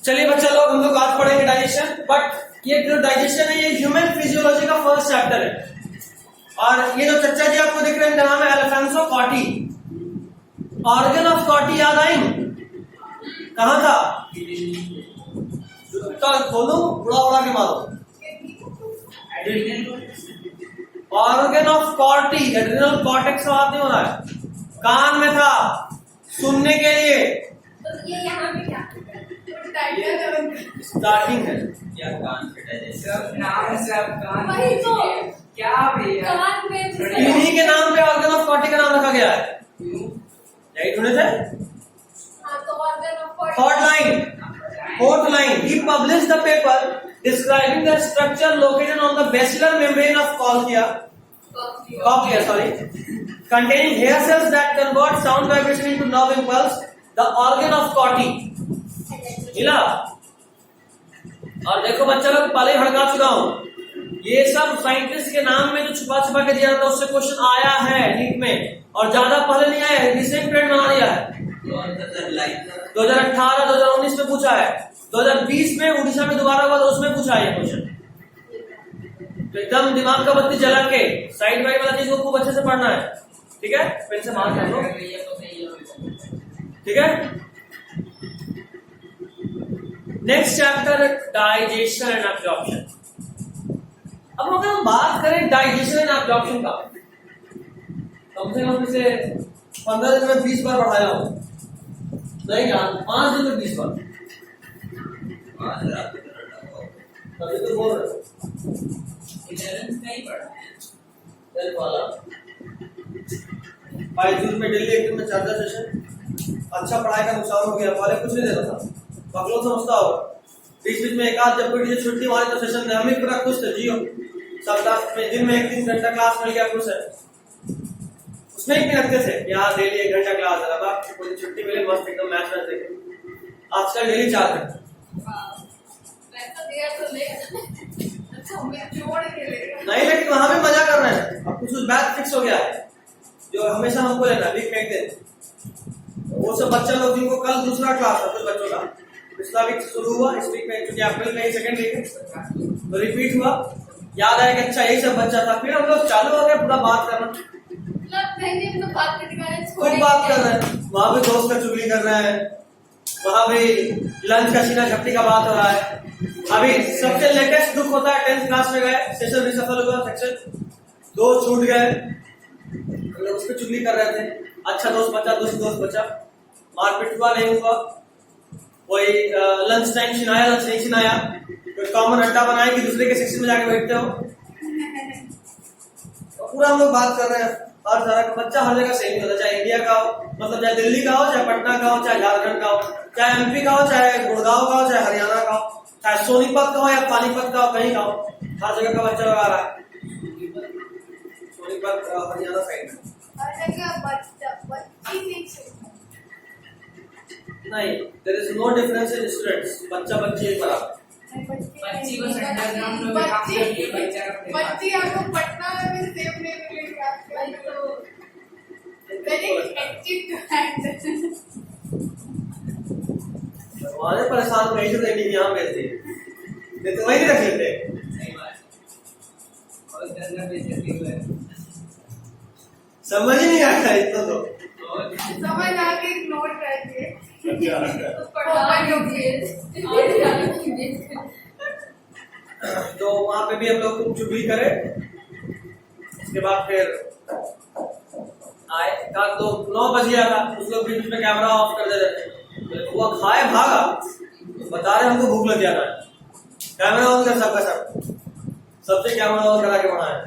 चलिए बच्चा लोग, हम लोग आज पढ़ेंगे डाइजेशन। बट ये जो डाइजेशन है ये ह्यूमन फिजियोलॉजी का फर्स्ट चैप्टर है। और ये जो चर्चा जी आपको दिख रहे हैं इनका नाम है एल्फांसो कॉटी। ऑर्गन ऑफ कॉटी याद आई? कहां था? खोलो, उड़ा उड़ा के मारो। ऑर्गन ऑफ कॉर्टी, एड्रिनल कॉर्टेक्स बात नहीं हो रहा है, कान में था सुनने के लिए। तो ये यहाँ पे क्या स्टार्टिंग है या कान पे नाम से आप कान वही तो क्या भैया कान में इन्हीं के नाम पे ऑर्गन ऑफ कॉर्टी का नाम रखा गया है। यही ढूंढे थे। हाँ तो organ of Fourth line, he published the paper describing the structure located on the basilar membrane of cochlea, containing hair cells that convert sound vibration into nerve impulse, the organ of Corti. मिला? और देखो बच्चा लोग, पहले ही भड़का चुका हूँ, ये सब साइंटिस्ट के नाम में जो छुपा छुपा के दिया था उससे क्वेश्चन आया है नीट में, और ज्यादा पहले नहीं आया है, रिसेंट ट्रेंड बना दिया है। 2018, 2019 में पूछा है, 2020 में उड़ीसा में दोबारा हुआ तो उसमें पूछा है क्वेश्चन। तो एकदम दिमाग का बत्ती जला के साइड वाइड वाला चीज को खूब अच्छे से पढ़ना है, ठीक है? पेन से मार कर लो, ठीक है? Next chapter digestion and absorption. अब अगर हम बात करें डाइजेशन एंड एब्जॉर्प्शन का, कम से कम इसे 15 दिन में 20 बार पढ़ाया हूं, नहीं क्या 5 दिन में 20 बार, तभी तो बोल रहे नहीं पढ़ा भाई। जून में डेली एक दिन में 4 सेशन, अच्छा पढ़ाई का नुकसान हो गया, पहले कुछ नहीं देता था, पगलों समझता हो। बीच बीच में एक आध जब कोई छुट्टी मारी तो सेशन में हम ही पूरा खुश थे, जियो सप्ताह में दिन में 1-3 घंटा क्लास मिल गया, खुश है। उसमें एक दिन रखते थे यहाँ डेली 1 घंटा क्लास है, अब कोई छुट्टी मिले मस्त एकदम मैच मैच देखे। आजकल डेली 4 घंटे। नहीं, लेकिन वहां भी मजा कर रहे हैं। अब कुछ बैच फिक्स हो गया है जो हमेशा हमको लेना, वीक में एक दिन। वो सब बच्चा लोग जिनको कल दूसरा क्लास है, कुछ बच्चों का पिछला वीक शुरू हुआ, इस वीक में चूंकि अप्रैल में सेकंड वीक है तो रिपीट हुआ। याद आया कि अच्छा यही सब बच्चा था, फिर हम लोग चालू हो गए पूरा बात करना, खूब बात कर रहे हैं। वहां भी दोस्त का चुगली कर रहे हैं, वहां भी लंच का सीना झपटी का बात हो रहा है। अभी सबसे लेटेस्ट दुख होता है 10th क्लास में गए, सेशन भी सफल हुआ, सेक्शन 2 छूट गए, हम लोग उस पर चुगली कर रहे थे। अच्छा दोस्त बचा, दोस्त बचा, मारपीट हुआ नहीं हुआ, कोई लंच टाइम छिनाया, लंच नहीं छिनाया, कोई कॉमन अड्डा बनाया कि दूसरे के सेक्शन में जाके बैठते हो, तो पूरा हम लोग बात कर रहे हैं। हर तरह का बच्चा हर जगह सेम होता है, चाहे इंडिया का हो, मतलब चाहे दिल्ली का हो, चाहे पटना का हो, चाहे झारखंड का हो, चाहे एमपी का हो, चाहे गुड़गांव का हो, चाहे हरियाणा का हो, चाहे सोनीपत का हो या पानीपत का हो, कहीं का हो, हर जगह का बच्चा आ रहा है। सोनीपत हरियाणा साइड में नहीं, there is no difference in students, बच्चा बच्चे ही बराबर। बच्ची को अंडरग्राउंड में काम करती है, बच्ची आपको पटना में भी सेफ नहीं मिलेगी आपको, वेरी हेक्टिक टू हैंडल। हमारे परेशान नहीं जो ट्रेनिंग यहाँ भेजते नहीं तो वही रख लेते। सही बात और करना बेचती है, समझ ही नहीं आता इतना तो समझ आके नोट करके तो वहां पे भी हम लोग खूब चुगली करे। इसके बाद फिर आए का तो 9 बज गया था, उस लोग बीच में कैमरा ऑफ कर दे रहे थे, वो खाए भागा, तो बता रहे हमको भूख लग जाना है, कैमरा ऑन कर सबका सबसे कैमरा ऑन करा के बनाया।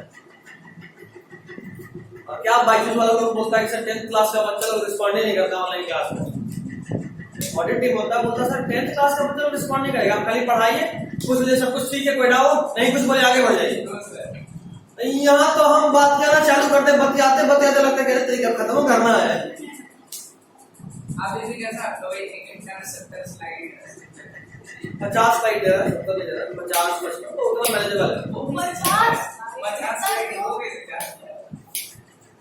और क्या बाईचूस वालों को बोलता है कि सर 10th क्लास का बच्चा लोग रिस्पॉन्ड नहीं करता ऑनलाइन क्लास में। ऑडिट टीम बोलता सर 10th क्लास का बच्चा लोग रिस्पॉन्ड नहीं करेगा, आप खाली पढ़ाइए, कुछ मुझे सब कुछ ठीक है, कोई डाउट नहीं, कुछ बोले आगे बढ़ जाइए। यहाँ तो हम बात करना चालू करते, बतियाते लगता है तरीका खत्म करना है। आप इसे कैसा आपका भाई एक घंटा में 70 स्लाइड 50 स्लाइड है, 70 नहीं है, 50 55 तो उतना मैनेजेबल है। 50 स्लाइड हो गए क्या?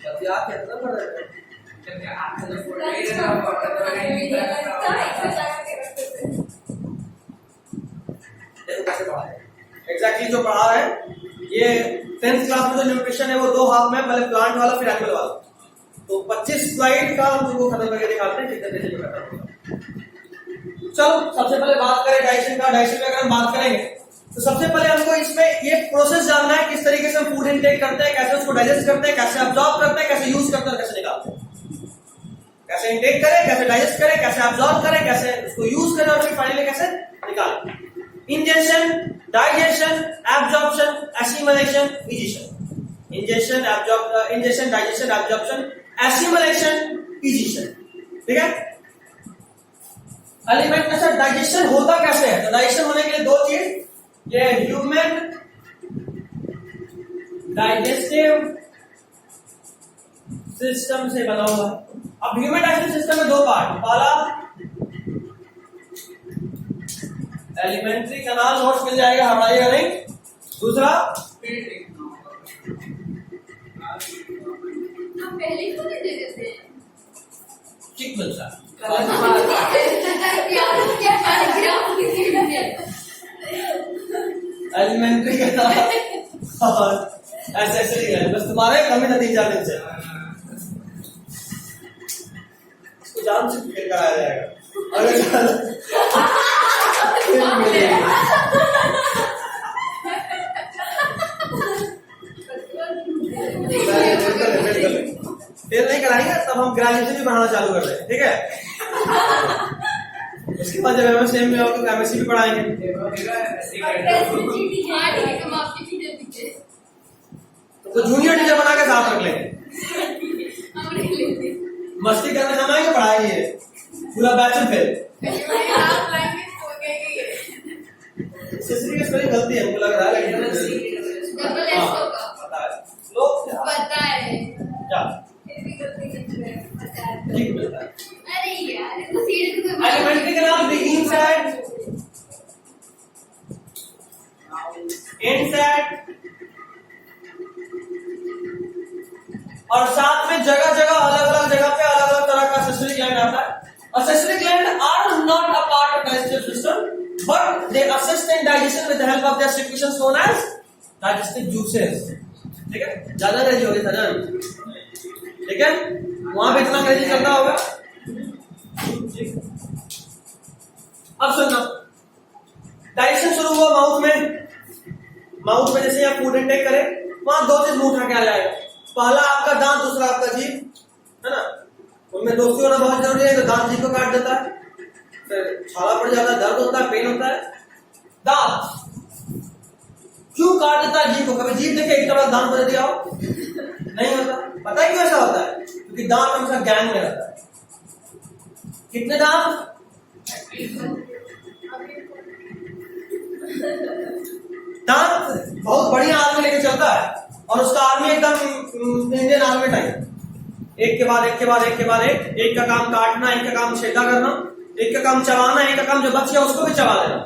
बतिया कितना पढ़ रहे हैं? जब आप तो फोटो ले रहे हो, फोटो तो नहीं डायरेक्टली जो पढ़ा है, ये 10th क्लास में जो न्यूट्रिशन है वो 2 हाफ में, पहले प्लांट वाला फिर एनिमल वाला। तो 25 स्लाइड का हम तुमको खत्म करके दिखाते हैं कितने तरीके से खत्म होगा। चलो सबसे पहले बात करें डाइजेशन का। डाइजेशन में अगर हम बात करेंगे तो सबसे पहले हमको इसमें ये प्रोसेस जानना है, किस तरीके से हम फूड इनटेक करते हैं, कैसे उसको डाइजेस्ट करते हैं, कैसे अब्सॉर्ब करते हैं, कैसे यूज करते हैं, कैसे निकालते हैं, कैसे इनटेक करें, कैसे डाइजेस्ट करें, कैसे अब्सॉर्ब करें, कैसे उसको यूज करें और फिर फाइनली कैसे निकालें। Ingestion, digestion, absorption, assimilation, egestion. Ingestion, digestion, absorption, assimilation, egestion. ठीक है। एलिमेंट में से डाइजेशन होता कैसे है? तो डाइजेशन होने के लिए 2 चीज, ये ह्यूमन डाइजेस्टिव सिस्टम से बना हुआ है। अब ह्यूमन डाइजेस्टिव सिस्टम में 2 पार्ट, पहला एलिमेंट्री कैनाल, नोट्स मिल जाएगा हमारे या नहीं, दूसरा हम पहले क्यों नहीं दे देते? ठीक मिलता है। एलिमेंट्री कैनाल और ऐसे ही है, बस तुम्हारे कमी था 3-4 दिन से, इसको जान से फिर कराया जाएगा। अगर फिर नहीं कराएंगे तब हम ग्रेजुएशन भी पढ़ाना चालू कर दें, ठीक है। उसके बाद जब एमएससी में होगा तो एमएससी भी पढ़ाएंगे। तो जूनियर टीचर बना के साथ रख लेंगे, मस्ती करने जमाएंगे, पढ़ाएंगे पूरा बैच फेल। स्पेलिंग गलती है हमको लग रहा है, लेकिन पता है क्या ठीक मिलता है। अरे यार तो सीरियस एलिमेंट्री के नाम बिगिनिंग सेट, एंड सेट, और साथ में जगह जगह अलग अलग जगह पे अलग अलग तरह का सेसरी ग्लैंड आता है। और accessory gland are not a part of digestive system but they assist in digestion with the help of their secretions known as digestive juices. ठीक है, ज्यादा रेजी हो गई सजन, ठीक है, वहां पे इतना रेजी चलता होगा। अब सुनना, डाइजेशन शुरू हुआ माउथ में। माउथ में जैसे आप फूड इनटेक करें वहां 2 चीज मुंह उठा के आ जाएगा, पहला आपका दांत, दूसरा आपका जीभ, है ना। उनमें दोस्ती होना बहुत जरूरी है। तो दांत जीभ को काट देता है, फिर छाला पड़ जाता है, दर्द होता है, पेन होता है। दांत क्यों काट देता है जीभ को? कभी जीभ देखे एक तरफ दांत बदल दिया हो? नहीं होता। पता है क्यों ऐसा होता है? क्योंकि दांत हमेशा गैंग में रहता है। कितने दांत? दांत बहुत बढ़िया आर्मी लेके चलता है और उसका आर्मी एकदम इंडियन आर्मी टाइप, एक के बाद एक के बाद एक के बाद एक का काम काटना, एक का काम छेदा करना, एक का काम चबाना, एक का काम जो बच गया उसको भी चबा देना।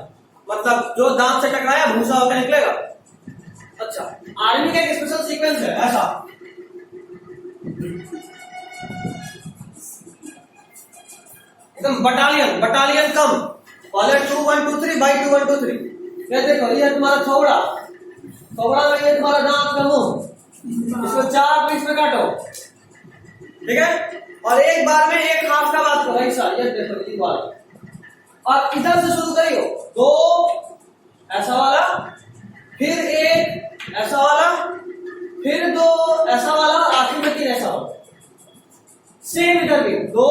मतलब जो दांत से टकराया भूसा होकर निकलेगा। अच्छा, आर्मी का एक स्पेशल सीक्वेंस है ऐसा, एकदम बटालियन कम, पहले 2 1 2 3 बाई 2 1 2 3। ये देखो, ये तुम्हारा थोबड़ा में, ये तुम्हारा दांत का मुंह, इसको 4 पीस में काटो, ठीक है। और एक बार में एक हाथ का बात करो, ऐसा, ये देखो एक बार, और इधर से शुरू करियो, 2 ऐसा वाला, फिर 1 ऐसा वाला, फिर 2 ऐसा वाला, आखिर में 3 ऐसा वाला। सेम इधर भी 2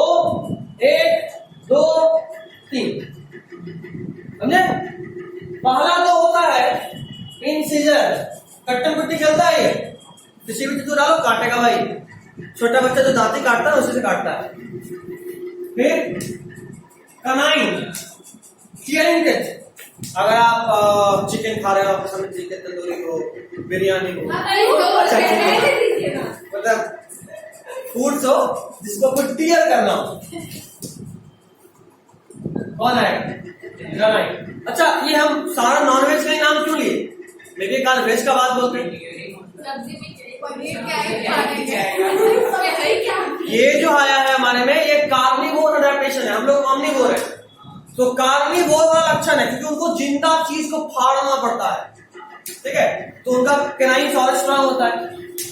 1 2 3, समझे। पहला तो होता है इंसिजर, कट्टम कुट्टी चलता है, ये किसी भी चीज डालो काटेगा भाई। छोटा बच्चा जो दांती काटता है उसी से काटता है। फिर कनाइन, टीयरिंग टिच, अगर आप चिकन खा रहे हो, आपके सामने चिकन तंदूरी हो, बिरयानी हो, मतलब फूड्स हो जिसको कुछ टीयर करना हो, कौन है? कनाइन। अच्छा, ये हम सारा नॉनवेज का नाम क्यों लिए? लेकिन काल वेज का बात बोलते हैं। ये जो आया है हमारे में, ये कार्निवोर अडैप्टेशन है। हम लोग ऑमनिवोर है, तो कार्निवोर वाला लक्षण है क्योंकि उनको जिंदा चीज को फाड़ना पड़ता है। ठीक है, तो उनका कैनाइंस और स्ट्रांग होता है।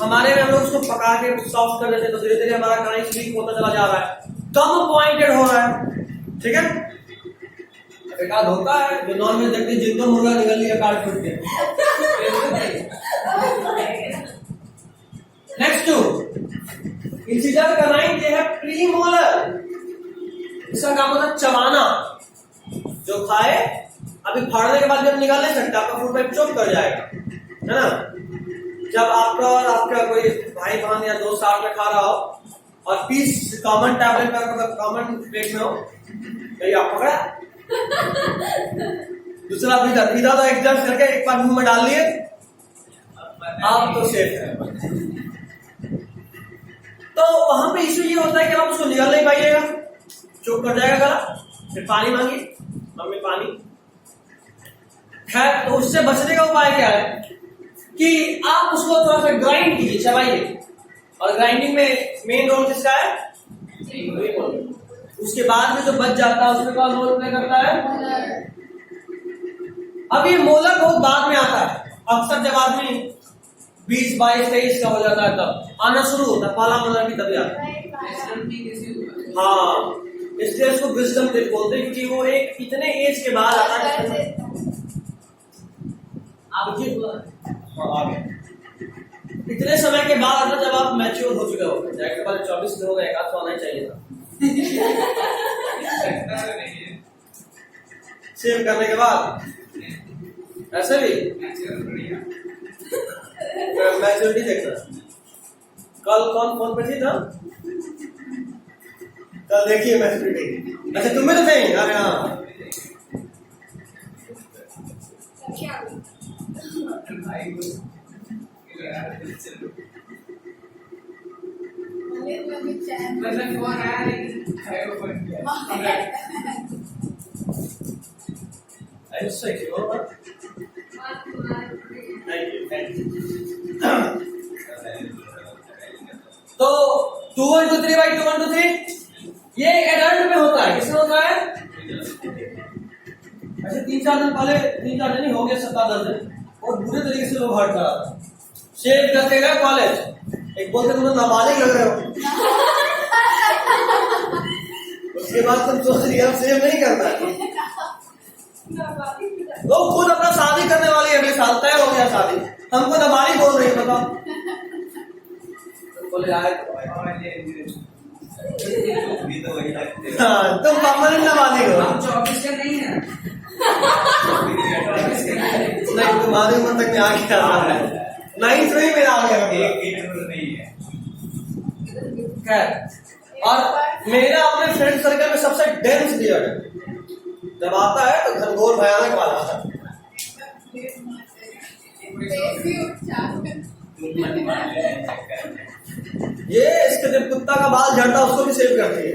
हमारे में हम लोग उसको पका के सॉफ्ट कर देते हैं, तो धीरे धीरे हमारा कैनाइंस वीक होता चला जा रहा है, कम पॉइंटेड हो रहा है। ठीक है, एक आध होता है जो नॉन वेज देखते हैं, जिंदा मुर्गा निकल लिया काट फूट के। नेक्स्ट टू इंसिजर कैनाइन, ये है प्रीमोलर। इसका काम होता है चबाना। जो खाए अभी फाड़ने के बाद जब निकाल नहीं सकता, आपका फूड पाइप चोक कर जाएगा, है ना। जब आपका और आपका कोई भाई बहन या दोस्त साथ में खा रहा हो और पीस कॉमन टैबलेट का कॉमन प्लेट में हो, यही आप पकड़ा, दूसरा पीधा तो एडजस्ट करके एक बार मुंह में डाल लिए, आप तो सेफ है। तो वहां पे इश्यू ये होता है कि आप उसको निकाल नहीं पाइएगा, चोक कर जाएगा गला, फिर पानी मांगी, मम्मी पानी। खैर, तो उससे बचने का उपाय क्या है कि आप उसको थोड़ा सा ग्राइंड कीजिए, चबाइए। और ग्राइंडिंग में मेन रोल किसका है? उसके बाद में जो बच जाता है उसमें कौन रोल प्ले करता है? अब ये मोलर बहुत बाद में आता है। अक्सर जब आदमी 20, 22, 23 का हो जाता है तब आना शुरू होता है, पहला मोलर भी तभी आता है। हाँ, इसलिए उसको विजडम टीथ बोलते हैं, क्योंकि वो एक इतने एज के बाद आता है। इतने समय के बाद आता जब आप मैच्योर हो चुके हो, जाके पहले 24 में होगा, एक आध तो आना ही चाहिए था। सेव करने के बाद ऐसे भी मैच्योरिटी देखना। कल कौन फोन पे थी था? कल देखिए मैच्योरिटी। अच्छा, तुम्हें तो नहीं? अरे हाँ, मतलब फोन आया लेकिन फोन किया। तो 2 1 2 3 बाई 2 1 2 3 ये एडल्ट में होता है। किसमें होता है? अच्छा, 3-4 दिन पहले, 3-4 दिन ही हो गए, 7-10 दिन, और बुरे तरीके से लोग हर्ट करा था। शेव करके गए कॉलेज, एक बोलते तुम नाबालिग लग रहे हो। उसके बाद तुम सोच रही हो सेव नहीं करना। वो खुद अपना शादी करने वाली अगले साल, तय हो गया शादी, हमको नाबालिग बोल रही है, बताओ। बोले आए हाँ, तुम परमानेंट नाबालिग हो। हम 24 के नहीं है। नहीं, तुम्हारी उम्र तक में आ गया है, 9th में मेरा आ गया। खैर, और मेरा अपने फ्रेंड सर्कल में सबसे डेंस बियर्ड है। जब आता है तो घनघोर भयानक वाला आता है। ये इसके जब कुत्ता का बाल झड़ता उसको भी सेव करती है।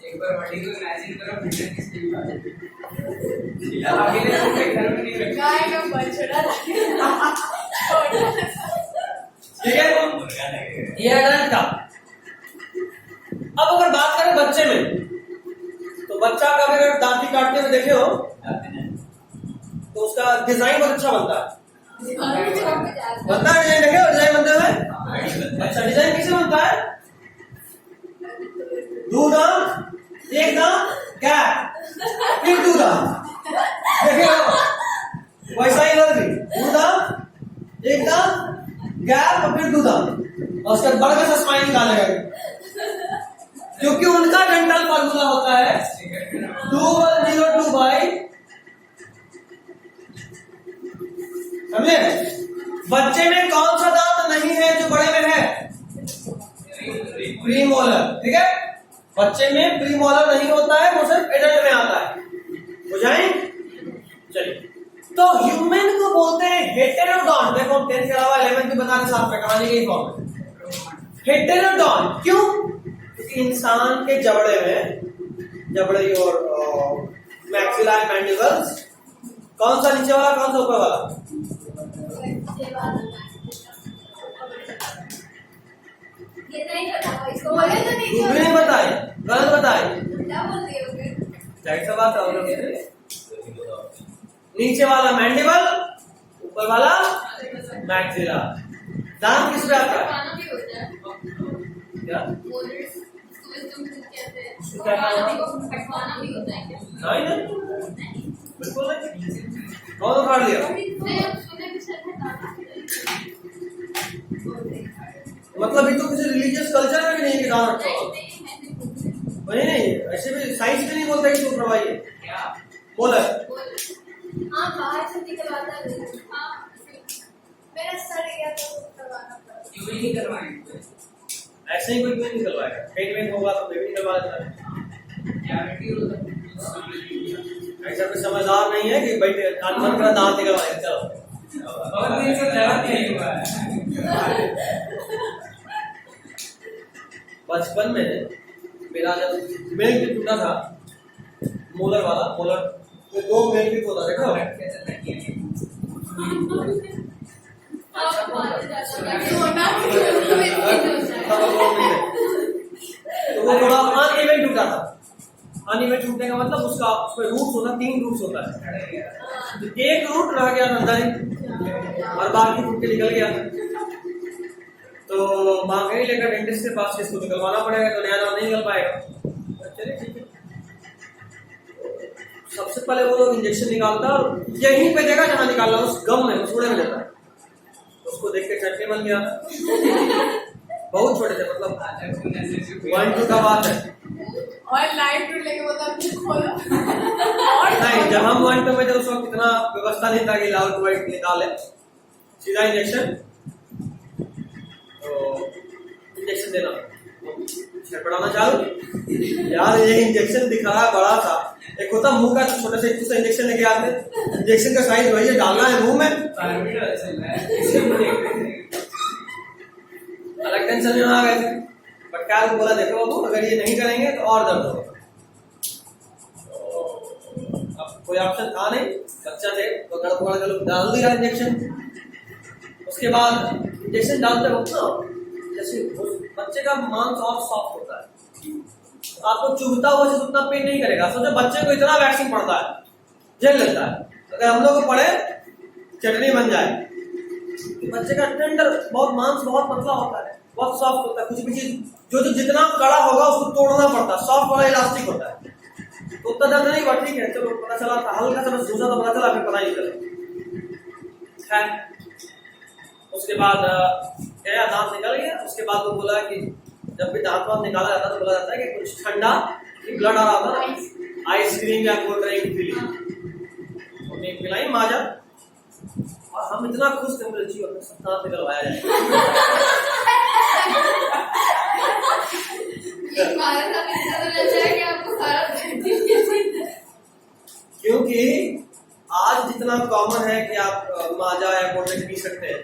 एक बार बॉडी को इमेजिन करो, फिर किसकी बात है? आगे घर में नहीं रखा। ठीक है, ये एडल्ट का। अब अगर बात करें बच्चे में, तो बच्चा का अगर दांती काटते हुए देखे हो तो उसका डिजाइन बहुत अच्छा बनता है। बनता है डिजाइन, देखे हो डिजाइन बनते हुए? अच्छा, डिजाइन कैसे बनता है? 2 दांत, 1 दांत गैप, फिर 2 दांत, देखे हो? वैसा ही लग रही, 2 दांत, 1 दांत गैप, और फिर 2 दांत, और उसका बड़ा सा स्माइल निकालेगा, क्योंकि उनका डेंटल फॉर्मूला होता है 2102 बाई, समझे? बच्चे में कौन सा दांत नहीं है जो बड़े में है? प्रीमोलर। ठीक है, बच्चे में प्रीमोलर नहीं होता है, वो सिर्फ एडल्ट में आता है। हो जाए? चलिए, तो ह्यूमन को बोलते हैं हेटेरोडॉन्ट। देखो 10th के अलावा 11th भी बताने साथ में कहानी के ही फॉर्म में। हेटेरोडॉन्ट क्यों? क्योंकि इंसान के जबड़े में, जबड़े और मैक्सिला मैंडिबल्स, कौन सा नीचे वाला, कौन सा ऊपर वाला? ये नहीं पता, इसको बोले तो नहीं नहीं बताए, गलत बताए। क्या बोल रही हो? जाहिर सा बात है। नीचे वाला मैंडिबल, ऊपर वाला मैक्सिला। दांत किस पे आता है? खाना भी होता है। क्या? मोलर्स, इसको wisdom tooth कहते हैं। क्या खाना? पकवाना भी होता है क्या? नहीं, बिल्कुल नहीं। कौन उखाड़ लिया? नहीं, अब सुने भी शायद है दांत। मतलब ये तो किसी रिलीजियस कल्चर में भी नहीं कि दांत रखो। नहीं, नहीं, ऐसे भी साइंस भी नहीं बोलता कि तू उठवाइए। क्या? मोलर। हाँ, बाहर से निकलवाता है। हाँ, मेरा सर गया तो करवाना पड़ा। क्यों ही नहीं करवाएंगे? ऐसे ही कोई नहीं निकलवाएगा। पेन होगा तो बेबी निकलवा देता है। क्या मटेरियल? ऐसा कोई समझदार नहीं है कि बैठे कान बंद कर दांत निकलवाएगा। चलो बहुत दिन से दर्द नहीं हुआ है। बचपन में मेरा जब मेल टिप टूटा था, मोलर वाला, मोलर तो 2 मेल टिप होता देखो। तो वो थोड़ा अनइवन टूटा था। अनइवन टूटने का मतलब उसका उसमें रूट्स होता, 3 रूट्स होता है। तो एक रूट रह गया अंदर ही और बाकी टूट के निकल गया। तो माँ गई लेकर डेंटिस्ट के पास, इसको निकलवाना पड़ेगा, तो नया दांत नहीं निकल पाएगा। चलिए ठीक है। सबसे पहले वो लोग इंजेक्शन निकालता है और यहीं पे जगह जहाँ निकालना उस गम में मसूड़े में देता है। उसको देख के चटनी बन गया। बहुत छोटे थे, मतलब 1-2 का बात है। और लाइट टूटने के बाद खोला। नहीं, जब हम 1-2 में थे उस वक्त इतना व्यवस्था नहीं था कि लाउड वाइट निकाले, सीधा इंजेक्शन। तो इंजेक्शन देना, छटपटाना चालू। यार ये इंजेक्शन दिख रहा है बड़ा सा, एक होता मुंह का छोटे से इंजेक्शन लेके आते, इंजेक्शन का साइज वही है, डालना है मुंह में। अलग टेंशन में आ गए थे, बट क्या बोला देखो बाबू, अगर ये नहीं करेंगे तो और दर्द होगा। अब कोई ऑप्शन था नहीं, बच्चा थे तो गड़बड़ के लोग डाल दिया इंजेक्शन। उसके बाद इंजेक्शन डालते वक्त ना, जैसे बच्चे का मांस और सॉफ्ट होता है, आपको चुभता हुआ चीज उतना पेन नहीं करेगा। सोचो बच्चे को इतना वैक्सीन पड़ता है, जेल लगता है, अगर हम लोग को पड़े चटनी बन जाए। बच्चे का टेंडर बहुत मांस बहुत पतला होता है, बहुत सॉफ्ट होता है। कुछ भी चीज जो जितना कड़ा होगा उसको तोड़ना पड़ता है, सॉफ्ट वाला इलास्टिक होता है, तो उतना दर्द नहीं हुआ। ठीक है, चलो पता चला था, हल्का सा सूझा तो पता चला, फिर पता नहीं चला। उसके बाद गया, दांत निकल गया। उसके बाद वो बोला कि जब भी दांत वांत निकाला जाता है तो बोला जाता है कि कुछ ठंडा ब्लड आ रहा था, आइसक्रीम या कोल्ड ड्रिंक पी ली, पिलाई माजा। और हम इतना खुश थे, बोले जी अपने सब दांत निकलवाया जाए। क्योंकि आज जितना कॉमन है कि आप माजा या कोल्ड ड्रिंक पी सकते हैं,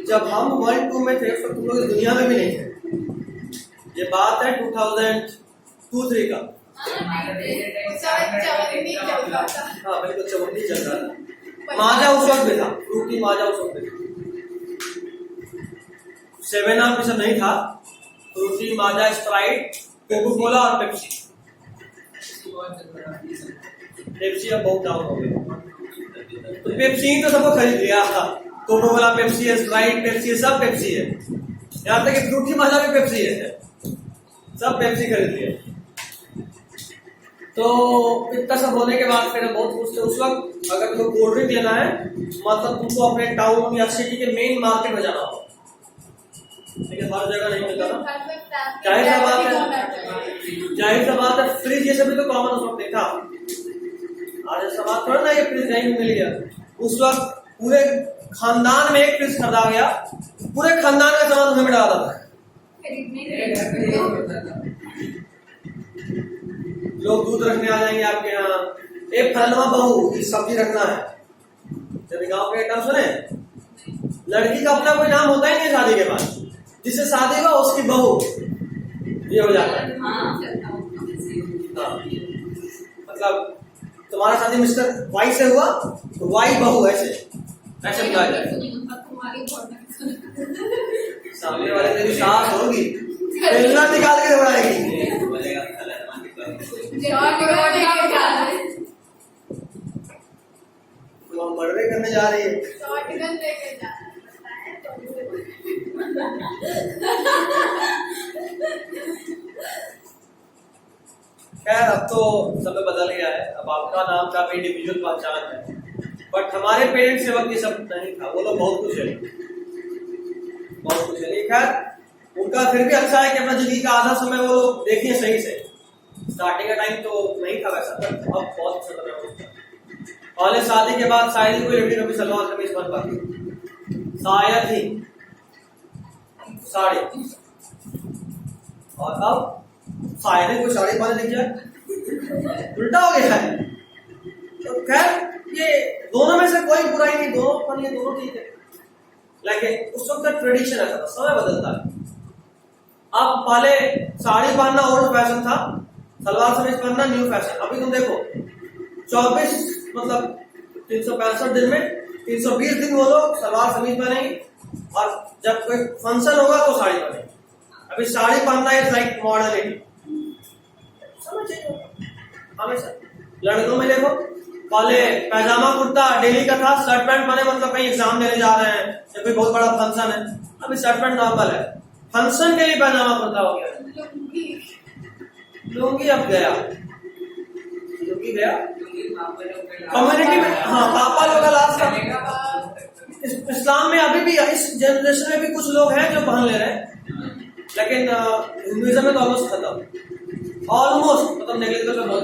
जब हम 1-2 में थे तो तुम लोग इस दुनिया में भी नहीं थे। ये बात है 2002-3 का। हाँ बिल्कुल, 54 चल रहा था। माजा उस वक्त भी था, फ्रूटी माजा उस वक्त भी था। 7 सब नहीं था, फ्रूटी माजा, स्प्राइट, कोको कोला और पेप्सी। पेप्सी अब बहुत डाउन हो गई, तो पेप्सी तो सबको खरीद लिया था। कोको कोला पेप्सी है, स्प्राइट पेप्सी है, सब पेप्सी है। यहाँ तक कि फ्रूटी माजा भी पेप्सी है, सब पेप्सी खरीद लिए। तो इतना सब होने के बाद फिर बहुत खुश थे। उस वक्त अगर तुमको कोल्ड ड्रिंक लेना है, मतलब तुमको अपने टाउन या सिटी के मेन मार्केट में जाना हो, लेकिन हर जगह नहीं मिलता ना। जाहिर सा बात है, फ्रिज ये सभी तो कॉमन उस वक्त नहीं था। आज ऐसा बात थोड़ा ना ये फ्रिज नहीं मिल गया। उस वक्त पूरे खानदान में एक फ्रिज खरीदा गया, पूरे खानदान का सामान उसमें डाला था। लोग दूध रखने आ जाएंगे आपके यहाँ, एक फलवा बहू की सब्जी रखना है। जब गाँव के नाम सुने, लड़की का अपना कोई नाम होता ही नहीं शादी के बाद, जिससे शादी हुआ उसकी बहू ये हो जाता है। मतलब तुम्हारा शादी मिस्टर वाई से हुआ तो वाई बहू, ऐसे बताया जाए। सामने वाले तेरी सास होगी, निकाल के दौड़ाएगी। जा रही है। शॉटगन लेके जा रहा है खैर अब तो समय बदल गया है, अब आपका नाम का भी इंडिविजुअल पहचान है, बट हमारे पेरेंट्स के वक्त ये सब नहीं था। वो लोग बहुत कुछ है, बहुत कुछ है। खैर उनका फिर भी अच्छा है कि अपना जिंदगी का आधा समय वो लोग देखिए सही से। स्टार्टिंग का टाइम तो नहीं था वैसा, बट अब बहुत अच्छा समय होता है। पहले शादी के बाद शायद ही कोई लड़की कभी सलवार कमीज बन पाती, शायद ही साड़ी, और अब शायद ही कोई साड़ी पहने दिख जाए, उल्टा हो गया है। तो खैर ये दोनों में से कोई बुराई नहीं, दोनों पहनिए, दोनों ठीक है। लेकिन उस वक्त का ट्रेडिशन ऐसा था, समय बदलता है। अब पहले साड़ी पहनना ओल्ड फैशन था, सलवार कमीज पहनना न्यू फैशन। अभी तुम देखो 24 मतलब 365 दिन में 320 दिन वो लोग सलवार कमीज पहनेंगे, और जब कोई फंक्शन होगा तो साड़ी पहनेंगे। अभी साड़ी पहनना इज लाइक मॉडर्निटी, हमेशा। लड़कों में देखो पहले पैजामा कुर्ता डेली का था, शर्ट पैंट पहने मतलब कहीं एग्जाम देने जा रहे हैं या कोई बहुत बड़ा फंक्शन है। अभी शर्ट पैंट नॉर्मल है, फंक्शन के लिए पैजामा कुर्ता हो गया। लुंगी अब गया, लुंगी गया कम्युनिटी में। हाँ, पापा लोग का लास्ट का इस्लाम में अभी भी, इस जनरेशन में भी कुछ लोग हैं जो पहन ले रहे हैं, लेकिन हिंदुइज्म में तो ऑलमोस्ट खत्म, ऑलमोस्ट मतलब नेगलेक्ट कर बहुत।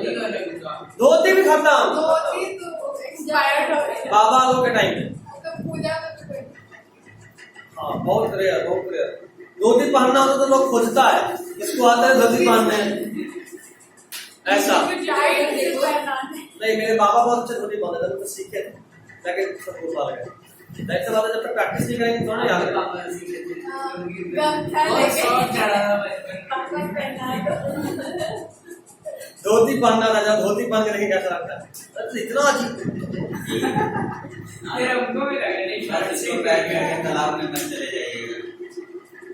धोती भी खत्म, धोती तो एक्सपायर्ड हो गई बाबा लोग के टाइम में। तो पूजा में तो कोई हाँ, बहुत रेयर, बहुत रेयर। धोती पहनना होता तो लोग खोजता है, इसको आता है धोती पहनने, ऐसा नहीं। मेरे बाबा बहुत अच्छे धोती पहनते थे, तो सीखे थे, लेकिन सब भूल पा गए। ऐसा बात है, जब तक प्रैक्टिस नहीं करेंगे तो ना याद रहेगा। धोती पहनना था, जब धोती पहन के नहीं कैसा लगता है, इतना अजीब। तालाब में मत चले जाइएगा।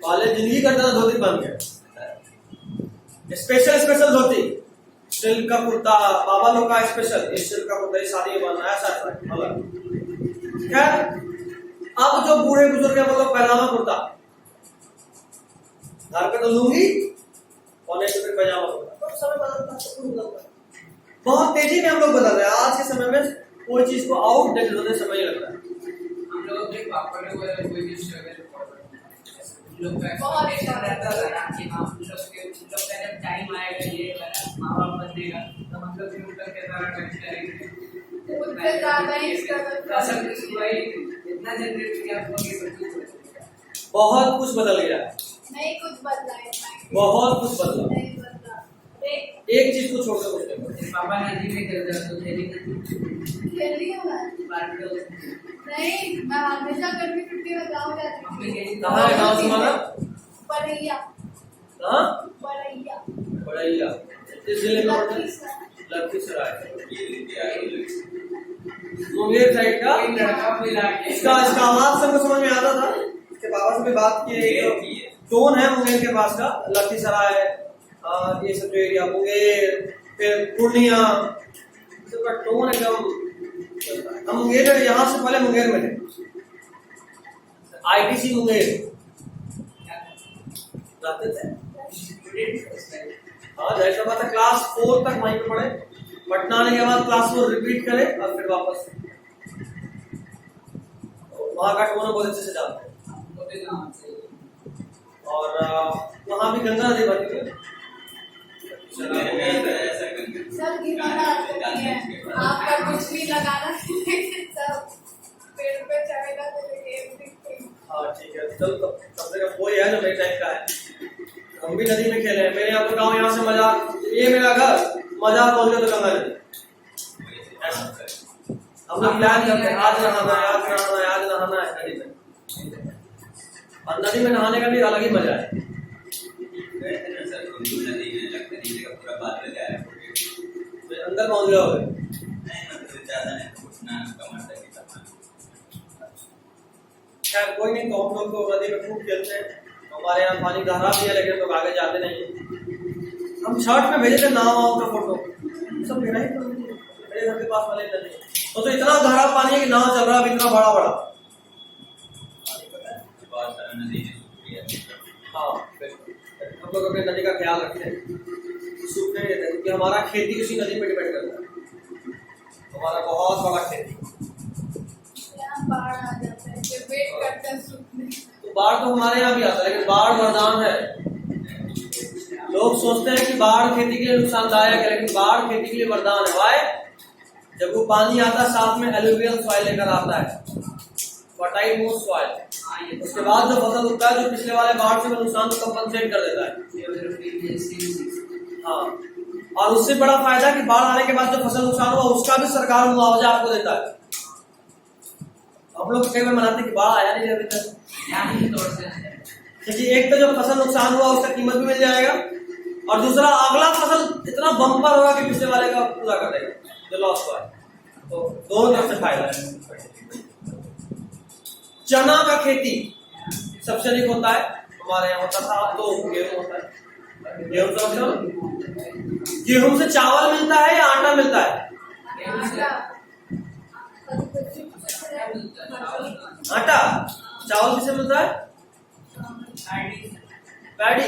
पहले जिंदगी करता था धोती पहन के, स्पेशल धोती, सिल्क का कुर्ता, बाबा लोग का स्पेशल सिल्क का कुर्ता, शादी में बनना ऐसा अलग। खैर अब जो बूढ़े बुजुर्ग है वो लोग पैजामा कुर्ता, घर पे तो लूंगी और नहीं तो फिर पैजामा कुर्ता। तो समय बदलता है, बहुत तेजी में हम लोग बदल रहे हैं। आज के समय में कोई चीज को आउटडेटेड होने समय ही लगता है। हम लोग के पापा लोग कोई भी स्ट्रगल लोग का एक्सपेक्टेशन रहता था कि हाँ लोग का जब टाइम आएगा ये माँ बाप बनेगा तो हम लोग भी उनका कैसा करेंगे, उनसे ज्यादा ही स्ट्रगल सब कुछ भाई इतना जनरेट किया तो ये सब कुछ बहुत कुछ बदल गया है, नहीं कुछ बदला है, बहुत कुछ बदला। नहीं बदला। एक चीज को छोड़कर कुछ नहीं बदला। पापा नदी में खेलते हैं तो खेल रही हूँ मैं, नहीं मैं हमेशा गर्मी छुट्टी में गाँव जाती हूँ। कहाँ है गाँव तुम्हारा? बरैया, कहाँ? बरैया, बड़ैया, इस जिले में पड़ता है? लखीसराय, मुंगेर साइड का। लड़का मिला के इसका आवाज सबको समझ में आता था। इसके बाबा से भी बात की, टोन है मुंगेर के पास का, लखीसराय, ये सब जो एरिया, मुंगेर फिर पूर्णिया, सबका टोन एकदम। हम मुंगेर में, यहाँ से पहले मुंगेर में थे, ITC मुंगेर जाते थे। हाँ, जैसा बात है, क्लास 4 तक वहीं पे पढ़े, पटना आने के बाद क्लास 4 रिपीट करे और फिर वापस वहाँ का टोन बहुत अच्छे से जानते हैं। और वहाँ भी गंगा नदी बनी हुई है। सब घिनौना आदमी है, आपका कुछ भी लगाना सब पेड़ पे चढ़ेगा तो हाँ ठीक है, चल तो कम से कम कोई है जो मेरे टाइप का है। हम भी नदी में खेले हैं, मेरे यहाँ तो गाँव, यहाँ से मजाक, ये मेरा घर, मजाक बोल के तो गंगा नदी। हम लोग प्लान करते हैं, आज नहाना है, आज नहाना है, आज नहाना है नदी में। और नदी में नहाने का भी अलग ही मजा है। अंदर पहुंच गया होगा, खैर कोई नहीं। तो हम लोग तो नदी में खूब खेलते हैं, हमारे यहाँ पानी गहरा भी है, लेकिन लोग आगे जाते नहीं। हम शर्ट में भेजे थे नाव का फोटो, सब गिरा ही। मेरे घर के पास वाले नदी तो इतना गहरा पानी है कि नाव चल रहा है इतना बड़ा बड़ा। हाँ बिल्कुल, हम लोग अपनी नदी का ख्याल रखते हैं, सूखने नहीं देते, क्योंकि हमारा खेती उसी नदी पे डिपेंड करता है, हमारा बहुत बड़ा खेती। यहाँ बाढ़ आ जाता है, फिर वेट करते हैं सूखने। तो बाढ़ तो हमारे यहाँ भी आता है, लेकिन बाढ़ वरदान है। लोग सोचते हैं कि बाढ़ खेती के लिए नुकसानदायक है, लेकिन बाढ़ खेती के लिए वरदान है। वाई? जब वो पानी आता है साथ में एलुवियल सॉइल लेकर आता है, फर्टाइल मोस्ट सॉइल, उसके बाद जो फसल उगता है जो पिछले वाले बाढ़ से नुकसान को कंपनसेट कर देता है। हाँ, और उससे बड़ा फायदा कि बाढ़ आने के बाद जो फसल नुकसान हुआ उसका भी सरकार मुआवजा आपको देता है। हम लोग कई बार मनाते कि बाढ़ आया नहीं अभी तक, क्योंकि एक तो जो फसल नुकसान हुआ उसका कीमत भी मिल जाएगा, और दूसरा अगला फसल इतना बम्पर होगा कि पिछले वाले का पूरा कर देगा जो लॉस हुआ है। तो दोनों तरफ से फायदा है। चना का खेती सबसे अधिक होता है हमारे यहाँ होता था, तो गेहूं होता है। गेहूं समझो, गेहूं से चावल मिलता है या आटा मिलता है? आटा। चावल किसे मिलता है? पैडी।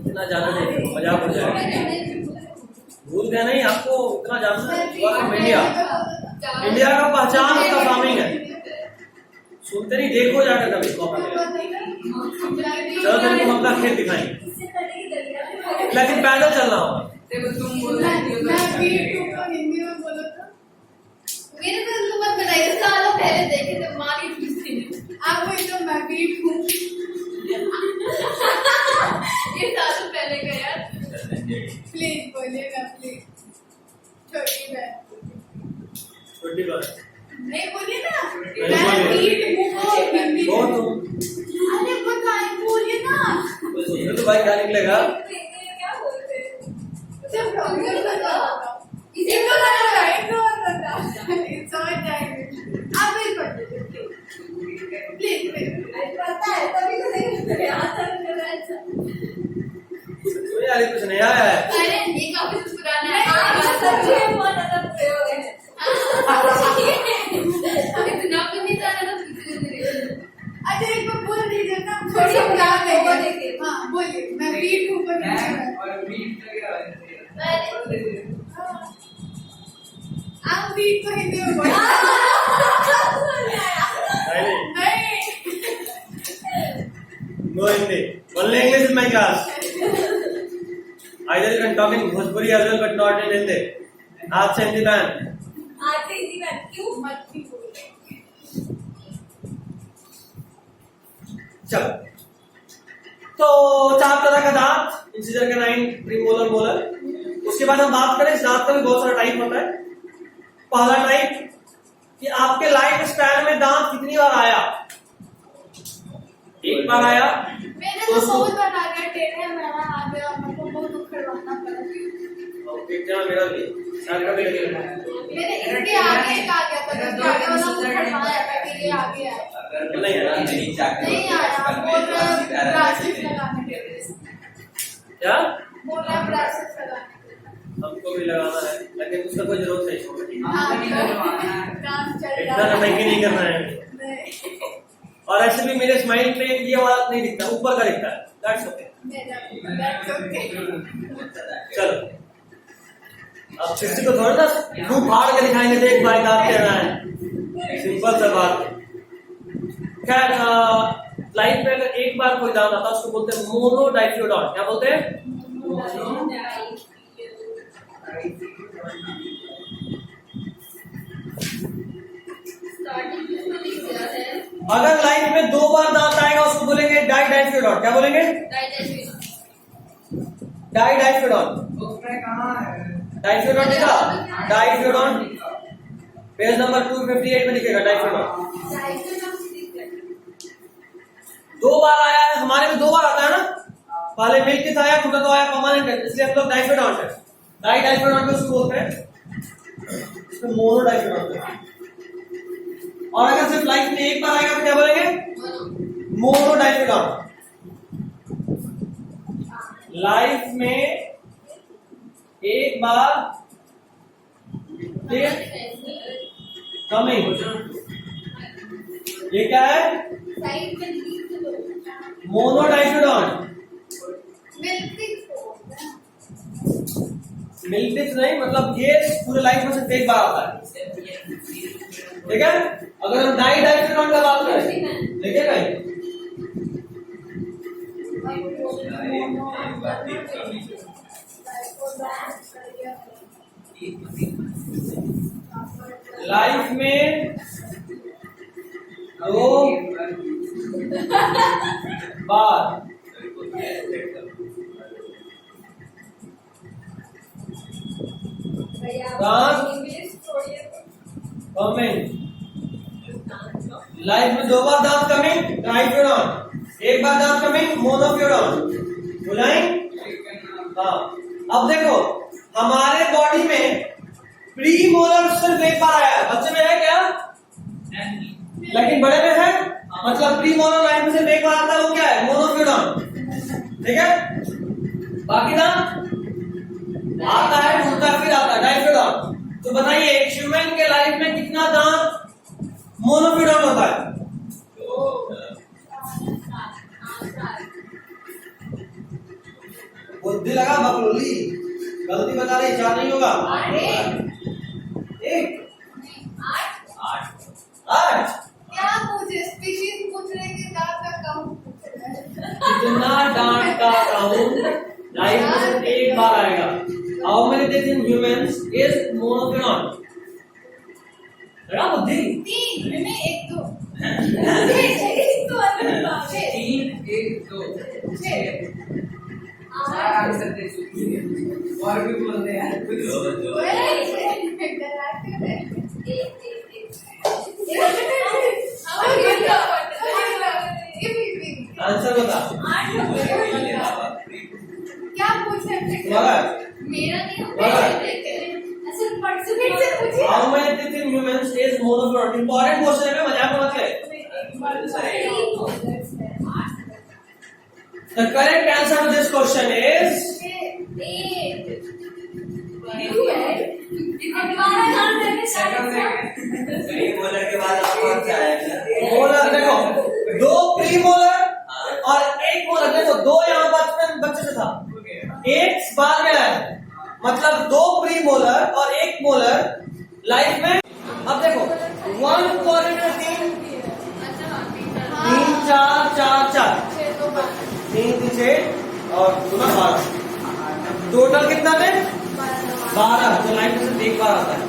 इतना जाना नहीं, मजाक हो जाएगा। भूल गए नहीं, आपको इतना जानना है। इंडिया का पहचान उसका फार्मिंग है। सुनते नहीं, देखो जाकर कभी मौका मिले। चलो तुमको अपना खेत दिखाएंगे, लेकिन पैदल चलना होगा। मेरे को तो मत बताइए, सालों पहले देखे थे, मारी थी आपको एकदम मैं बीट हूँ। ये सालों पहले का यार, प्लीज बोलिएगा प्लीज। छोटी बहन, छोटी बात नहीं बोलिए ना, मैं बीट हूँ हिंदी। अरे बताइए, बोलिए ना। तो भाई क्या निकलेगा? क्या बोलते हैं? जब प्रॉब्लम बता इसी को लगा एक और बता, इट्स ऑल टाइम। आप भी पढ़ प्लीज पता है तभी तो नहीं आता है। यार कुछ नया है। अरे ये काफी पुराना है, सच्ची में बहुत ज्यादा प्रयोग है। इतना भी नहीं जाना था धीरे-धीरे। अच्छा एक बार बोल दीजिए ना, थोड़ी समझा देंगे। हाँ बोलिए, मैं बीट हूँ पर आप बीट को हिंदी में बोलिए। नहीं, No Hindi. Only English in my class. Either you can talk in Bhojpuri as well, but not in Hindi. हाथ से हिंदी बैन। आते हिंदी में क्यों मत भी बोले। चलो, तो 4 तरह का दांत, इंसिजर का 9, प्रीमोलर, मोलर। उसके बाद हम बात करें, इस दांत का भी बहुत सारा टाइप होता है। पहला टाइप कि आपके लाइफ स्पैन में दांत कितनी बार आया? एक बार आया, मेरे तो बहुत बार आ गया, टेढ़े मेरा आ गया, मेरे को बहुत उखड़वाना पड़ा। कितना मेरा भी मेरे इसके आगे एक आ गया था, इसके आगे वाला उखड़वाया था कि ये आगे आया। नहीं आया, नहीं आया, मोर ब्रासेस लगाने के लिए। क्या? मोर ब्रासेस लगाने के लिए। हमको भी लगाना है, लेकिन उसका कोई जरूरत नहीं। काम चल इतना रहा महंगी नहीं करना है। है। और ऐसे भी मेरे स्माइल पे ये वाला नहीं दिखता, ऊपर का दिखता है। That's okay. चलो, अब किसी को थोड़ा ना खूब फाड़ के दिखाएंगे, देख भाई दांत कहना है, सिंपल सा बात। खैर, लाइफ में अगर एक बार कोई दांत आता है उसको बोलते हैं मोनोडाइफ्यूडॉन। क्या बोलते हैं? अगर लाइफ में 2 बार दांत आएगा उसको बोलेंगे डाइडाइफ्यूडॉन। क्या बोलेंगे? डाइडाइफ्यूडॉन। डाइफ्यूडॉन लिखा? डाइफ्यूडॉन पेज नंबर 258 में लिखेगा डाइफ्यूडॉन। 2 बार आया है, हमारे में 2 बार आता है ना, पहले मिल्क आया, टूटा तो आया परमानेंट है, इसलिए हम लोग डाइफ्यूडॉन है, डाइडाइफ्यूडॉन को बोलते हैं, इसमें मोनोडाइफ्यूडॉन। और अगर सिर्फ लाइफ में एक बार आएगा तो क्या बोलेंगे? मोनोडाइकोटॉन। लाइफ में एक बार कमिंग, ये क्या है? साइड में लिख दो। मोनोडाइकोटॉन। मिल्क मिल्टिज नहीं, मतलब ये पूरे लाइफ में सिर्फ एक बार आता है, ठीक है? अगर हम डाइकोटॉन का बात करें, देखिए भाई, लाइफ में दो बार कमिंग, लाइफ में दो बार दांत कमिंग डाइकोटॉन, एक बार दांत कमिंग मोनोकोटॉन, बुलाएं? हाँ। अब देखो हमारे बॉडी में प्री मोलर सिर्फ एक बार आया है, बच्चे में है क्या? लेकिन बड़े में है, मतलब प्री मोलर लाइफ में सिर्फ एक बार आता है, वो क्या है? मोनोकोटॉन, ठीक है? बाकी दांत आता है, टूटता फिर आता है, डाइकोटॉन। तो बताइए ह्यूमन के लाइफ में कितना दांत मोनोकोटॉन होता है? बुद्धि लगा बकलोली, गलती बता रही, चार नहीं होगा, एक, आठ। क्या पूछे? स्पीशीज पूछ रहे कि दांत का काउंट पूछ रहे हैं। कितना दांत का काउंट लाइफ में सिर्फ एक बार आएगा? How many teeth in humans is monophyodont? लगा बुद्धि? 3 नहीं 1 2 1 2 3 1 2 चार आंसर दे चुकी है, और भी बोलते हैं कुछ आंसर बता। क्या पूछे? मेरा नहीं how many teeth in humans is monophyodont? Important question है, मजाक मत ले। The correct answer to this question is molar के बाद और क्या आएगा? मोलर। देखो दो प्री मोलर और एक मोलर, देखो दो यहाँ बच्चे से था, एक बाद में आया, मतलब दो प्री मोलर और एक मोलर लाइफ में। अब देखो 1 क्वाड्रेंट 3 4 4 4 3 3 6 और 12, टोटल कितना है? 12। तो लाइफ में सिर्फ एक बार आता है।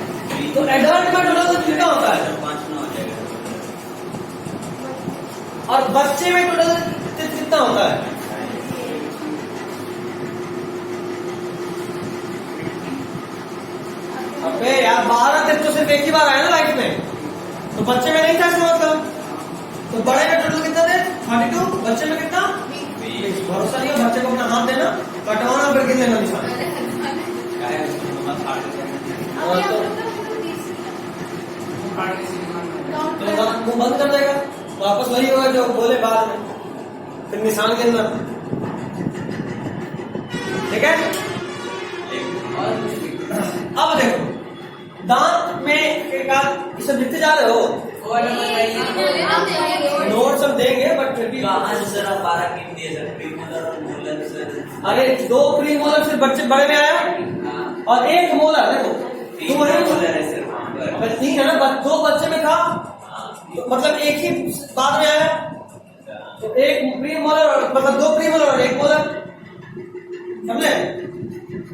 तो एडल्ट में टोटल कितना होता है? 5 हो जाएगा। और बच्चे में टोटल कितना होता है? अबे यार 12 तक तो सिर्फ एक ही बार आया ना लाइफ में, तो बच्चे में नहीं था इसका मतलब। तो बड़े में टोटल कितना थे? 32, बच्चे में कितना? भरोसा नहीं है, बच्चे को अपना हाथ देना, कटवाना, फिर गिन लेना निशान। तो वो बंद कर देगा, वापस वही होगा जो बोले बाद में, फिर निशान गिनना, ठीक है? अब देखो दांत में एक आध इसे लिखते जा रहे हो, नोट सब देंगे बट फिर भी आंसर आप 12 गिन दिए सर, प्री मोलर और मोलर सर। अरे 2 प्री मोलर सिर्फ बच्चे बड़े में आया और 1 मोलर, देखो 2 मोलर है सर, ठीक है ना, 2 बच्चे में था, तो मतलब एक ही बाद में आया, तो 1 प्री मोलर मतलब 2 प्री मोलर और 1 मोलर, समझे?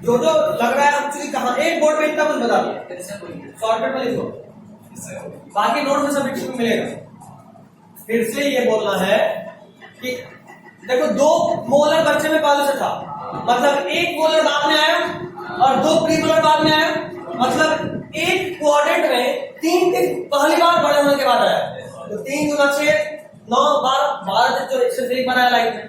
जो लग रहा है एक्चुअली कहाँ, एक बोर्ड में इतना कुछ बता दिया, शॉर्टकट में लिखो, बाकी नोट में सब में मिलेगा। फिर से ये बोलना है कि देखो 2 मोलर बच्चे में पहले से था, मतलब 1 मोलर बाद में आया और 2 प्री मोलर बाद में आया, मतलब एक क्वाड्रेंट में 3 पहली बार बड़े होने के बाद आया, तो 3 गुना 6 9 12 12 तक जो एक से एक बार आया लाइफ में।